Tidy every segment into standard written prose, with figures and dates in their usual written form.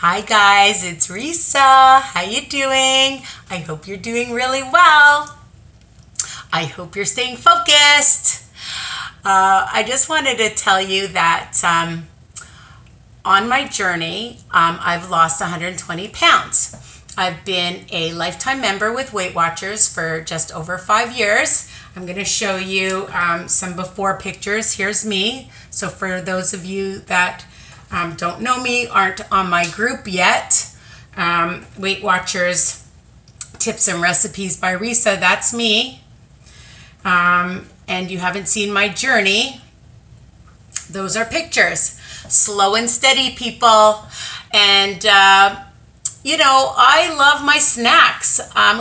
Hi guys, it's Risa. How you doing? I hope you're doing really well. I hope you're staying focused. I just wanted to tell you that on my journey, I've lost 120 pounds. I've been a lifetime member with Weight Watchers for just over 5 years. I'm going to show you some before pictures. Here's me. So for those of you that don't know me, aren't on my group yet, Weight Watchers Tips and Recipes by Risa, that's me. And you haven't seen my journey, those are pictures. Slow and steady, people. And you know, I love my snacks.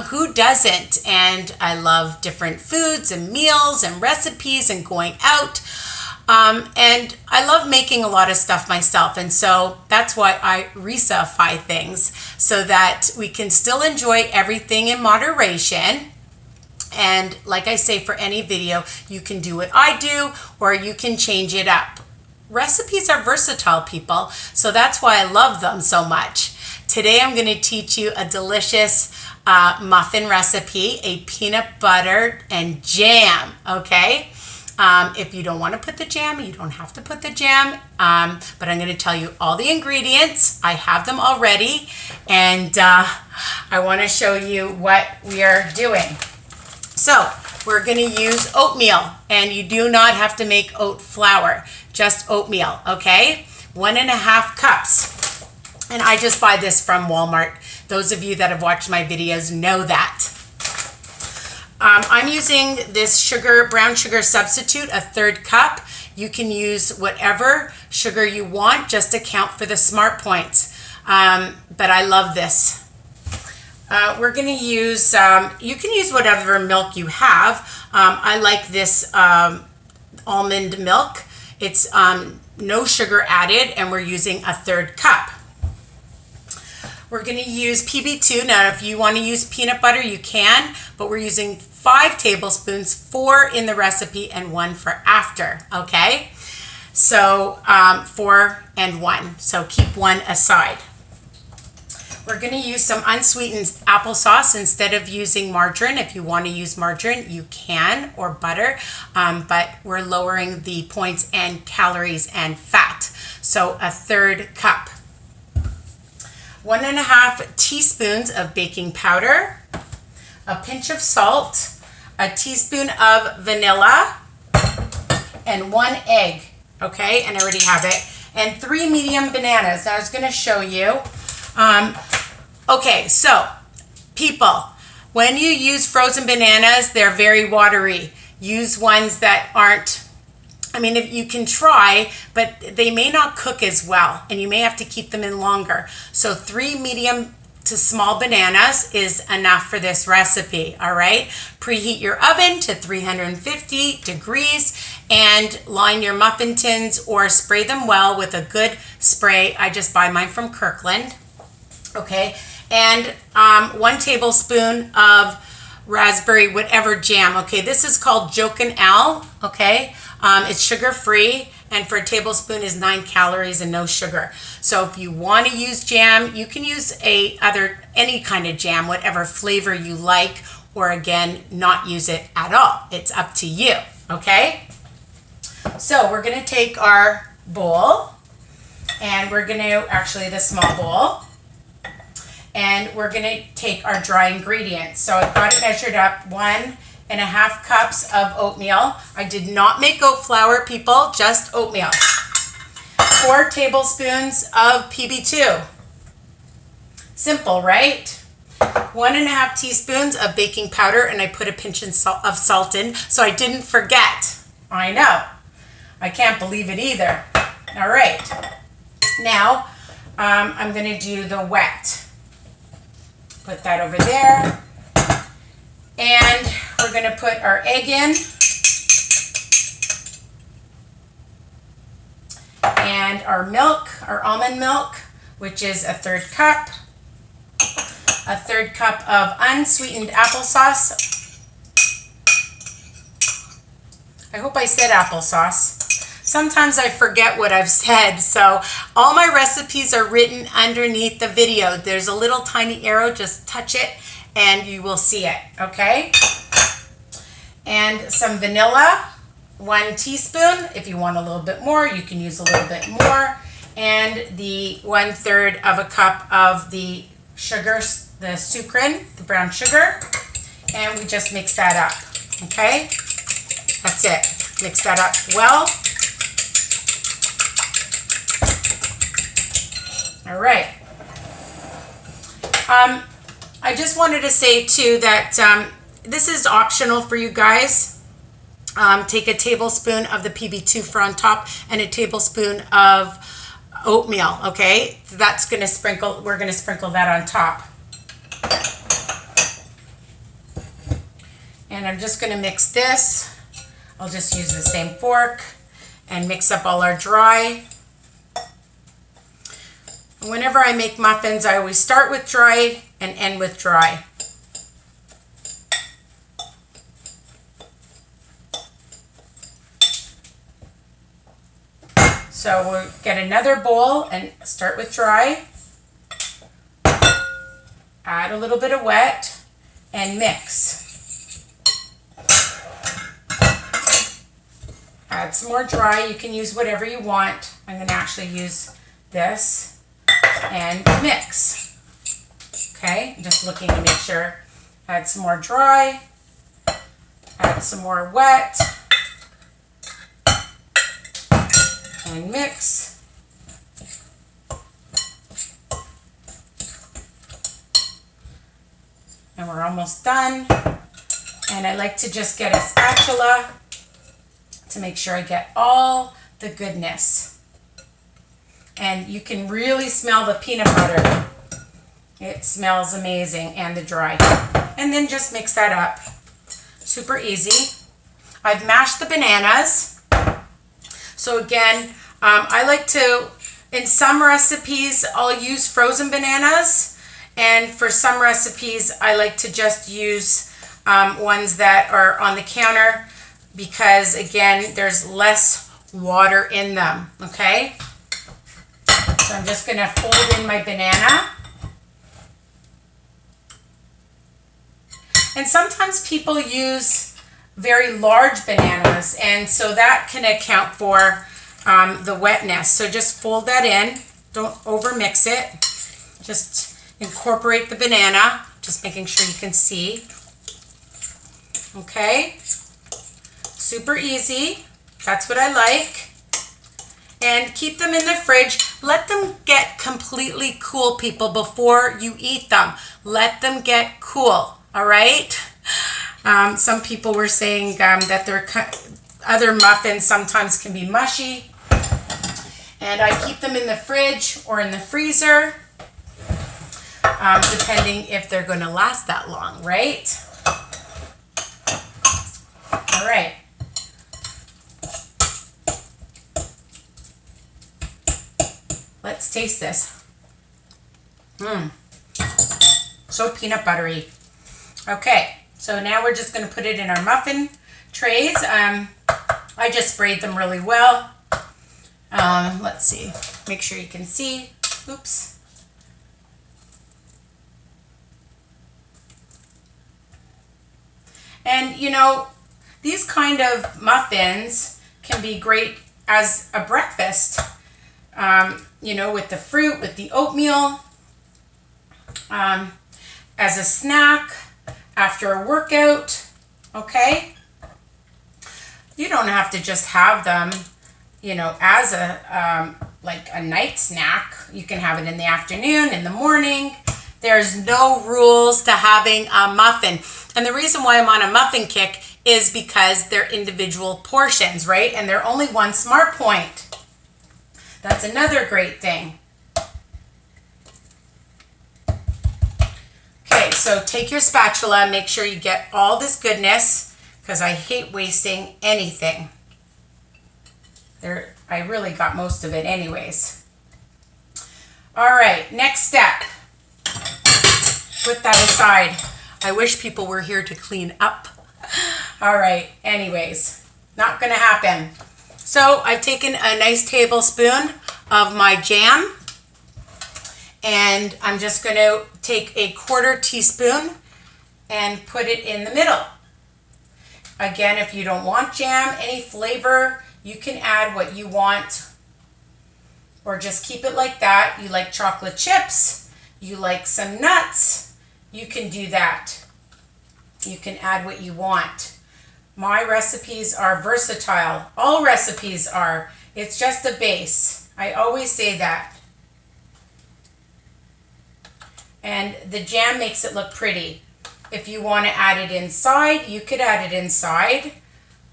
Who doesn't? And I love different foods and meals and recipes and going out. And I love making a lot of stuff myself. And so that's why I Risa-fy things, so that we can still enjoy everything in moderation. And like I say, for any video, you can do what I do, or you can change it up. Recipes are versatile, people. So that's why I love them so much. Today, I'm going to teach you a delicious muffin recipe, a peanut butter and jam, okay? If you don't want to put the jam, you don't have to put the jam, but I'm going to tell you all the ingredients. I have them already, and I want to show you what we are doing. So we're going to use oatmeal, and you do not have to make oat flour, just oatmeal, okay? 1.5 cups, and I just buy this from Walmart. Those of you that have watched my videos know that. I'm using this brown sugar substitute, 1/3 cup. You can use whatever sugar you want, just to count for the smart points. But I love this. We're going to use, you can use whatever milk you have. I like this almond milk. It's no sugar added, and we're using 1/3 cup. We're going to use PB2. Now, if you want to use peanut butter, you can, but we're using 5 tablespoons, 4 in the recipe and 1 for after, okay? So 4 and 1, so keep 1 aside. We're going to use some unsweetened applesauce instead of using margarine. If you want to use margarine, you can, or butter, but we're lowering the points and calories and fat. So 1/3 cup. 1.5 teaspoons of baking powder, a pinch of salt, a teaspoon of vanilla, and 1 egg, okay? And I already have it. And 3 medium bananas. Now I was going to show you. Okay, so people, when you use frozen bananas, they're very watery. Use ones that aren't, I mean, if you can try, but they may not cook as well, and you may have to keep them in longer. So 3 medium to small bananas is enough for this recipe, all right? Preheat your oven to 350 degrees and line your muffin tins or spray them well with a good spray. I just buy mine from Kirkland, okay? And 1 tablespoon of raspberry whatever jam, okay? This is called JOK'N, okay? It's sugar-free, and for a tablespoon is 9 calories and no sugar. So if you want to use jam, you can use any kind of jam, whatever flavor you like, or again, not use it at all. It's up to you, okay? So we're going to take our bowl, and we're going to, actually the small bowl, and we're going to take our dry ingredients. So I've got it measured up, 1.5 cups of oatmeal. I did not make oat flour, people, just oatmeal. 4 tablespoons of PB2. Simple, right? 1.5 teaspoons of baking powder, and I put a pinch of salt in, so I didn't forget. I know. I can't believe it either. All right. Now, I'm going to do the wet. Put that over there. And we're going to put our egg in. And our milk, our almond milk, which is 1/3 cup. 1/3 cup of unsweetened applesauce. I hope I said applesauce. Sometimes I forget what I've said, so all my recipes are written underneath the video. There's a little tiny arrow, just touch it and you will see it, okay? And some vanilla, 1 teaspoon. If you want a little bit more, you can use a little bit more. And the 1/3 of a cup of the sugar, the SUKRIN, the brown sugar. And we just mix that up, okay? That's it. Mix that up well. All right. I just wanted to say too that this is optional for you guys. Take a tablespoon of the PB2 on top and a tablespoon of oatmeal, okay? That's gonna sprinkle, we're gonna sprinkle that on top. And I'm just gonna mix this. I'll just use the same fork and mix up all our dry. Whenever I make muffins, I always start with dry and end with dry. So we'll get another bowl and start with dry. Add a little bit of wet and mix. Add some more dry. You can use whatever you want. I'm going to actually use this. And mix. Okay, just looking to make sure. Add some more dry. Add some more wet. And mix. And we're almost done. And I like to just get a spatula to make sure I get all the goodness. And you can really smell the peanut butter. It smells amazing, and the dry. And then just mix that up. Super easy. I've mashed the bananas. So again, I like to, in some recipes, I'll use frozen bananas. And for some recipes, I like to just use ones that are on the counter because, again, there's less water in them, okay? So I'm just going to fold in my banana. And sometimes people use very large bananas, and so that can account for the wetness. So just fold that in. Don't over mix it. Just incorporate the banana, just making sure you can see. Okay. Super easy. That's what I like. And keep them in the fridge. Let them get completely cool, people, before you eat them. Let them get cool, all right? Some people were saying that their other muffins sometimes can be mushy. And I keep them in the fridge or in the freezer, depending if they're going to last that long, right? All right. Let's taste this. So peanut buttery. Okay, so now we're just going to put it in our muffin trays. I just sprayed them really well. Let's see. Make sure you can see. Oops. And you know, these kind of muffins can be great as a breakfast. You know, with the fruit, with the oatmeal, as a snack, after a workout, okay? You don't have to just have them, you know, as a, like a night snack. You can have it in the afternoon, in the morning. There's no rules to having a muffin. And the reason why I'm on a muffin kick is because they're individual portions, right? And they're only 1 smart point. That's another great thing. Okay, so take your spatula, make sure you get all this goodness, because I hate wasting anything. I really got most of it anyways. All right, next step. Put that aside. I wish people were here to clean up. All right, anyways, not gonna happen. So I've taken a nice tablespoon of my jam, and I'm just going to take a 1/4 teaspoon and put it in the middle. Again, if you don't want jam, any flavor, you can add what you want, or just keep it like that. You like chocolate chips, you like some nuts, you can do that. You can add what you want. My recipes are versatile. All recipes are. It's just a base. I always say that. And the jam makes it look pretty. If you want to add it inside, you could add it inside.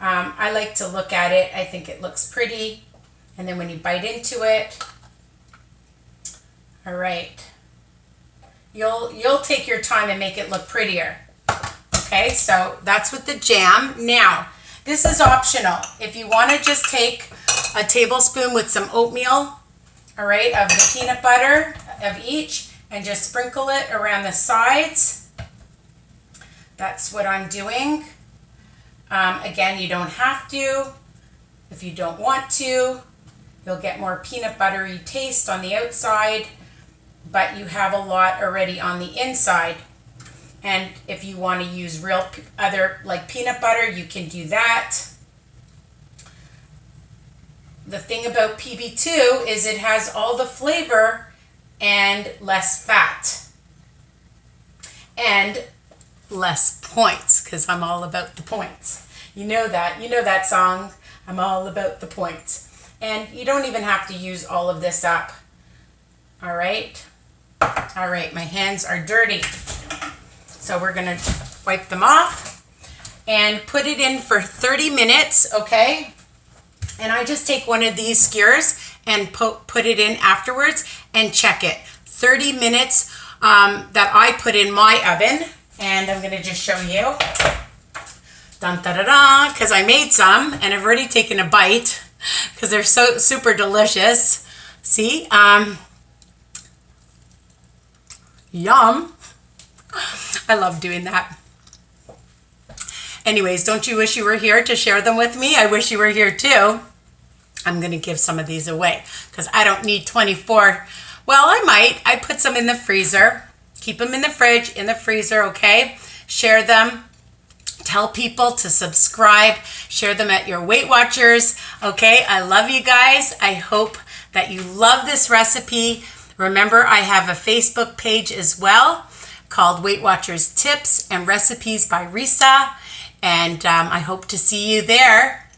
I like to look at it. I think it looks pretty. And then when you bite into it, all right, you'll take your time and make it look prettier. Okay, so that's with the jam. Now, this is optional. If you want to just take a tablespoon with some oatmeal, all right, of the peanut butter of each, and just sprinkle it around the sides. That's what I'm doing. Again, you don't have to. If you don't want to, you'll get more peanut buttery taste on the outside, but you have a lot already on the inside. And if you want to use real other like peanut butter, you can do that. The thing about PB2 is it has all the flavor and less fat and less points, because I'm all about the points. You know that song, I'm all about the points. And you don't even have to use all of this up. All right, my hands are dirty. So we're going to wipe them off and put it in for 30 minutes, okay? And I just take one of these skewers and put it in afterwards and check it. 30 minutes that I put in my oven, and I'm going to just show you. Dun da da da, because I made some and I've already taken a bite because they're so super delicious. See? Yum. I love doing that. Anyways, don't you wish you were here to share them with me? I wish you were here too. I'm going to give some of these away because I don't need 24. Well, I might. I put some in the freezer. Keep them in the fridge, in the freezer, okay? Share them. Tell people to subscribe. Share them at your Weight Watchers, okay? I love you guys. I hope that you love this recipe. Remember, I have a Facebook page as well called Weight Watchers Tips and Recipes by Risa. And I hope to see you there.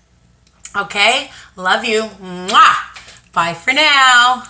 Okay? Love you. Mwah! Bye for now.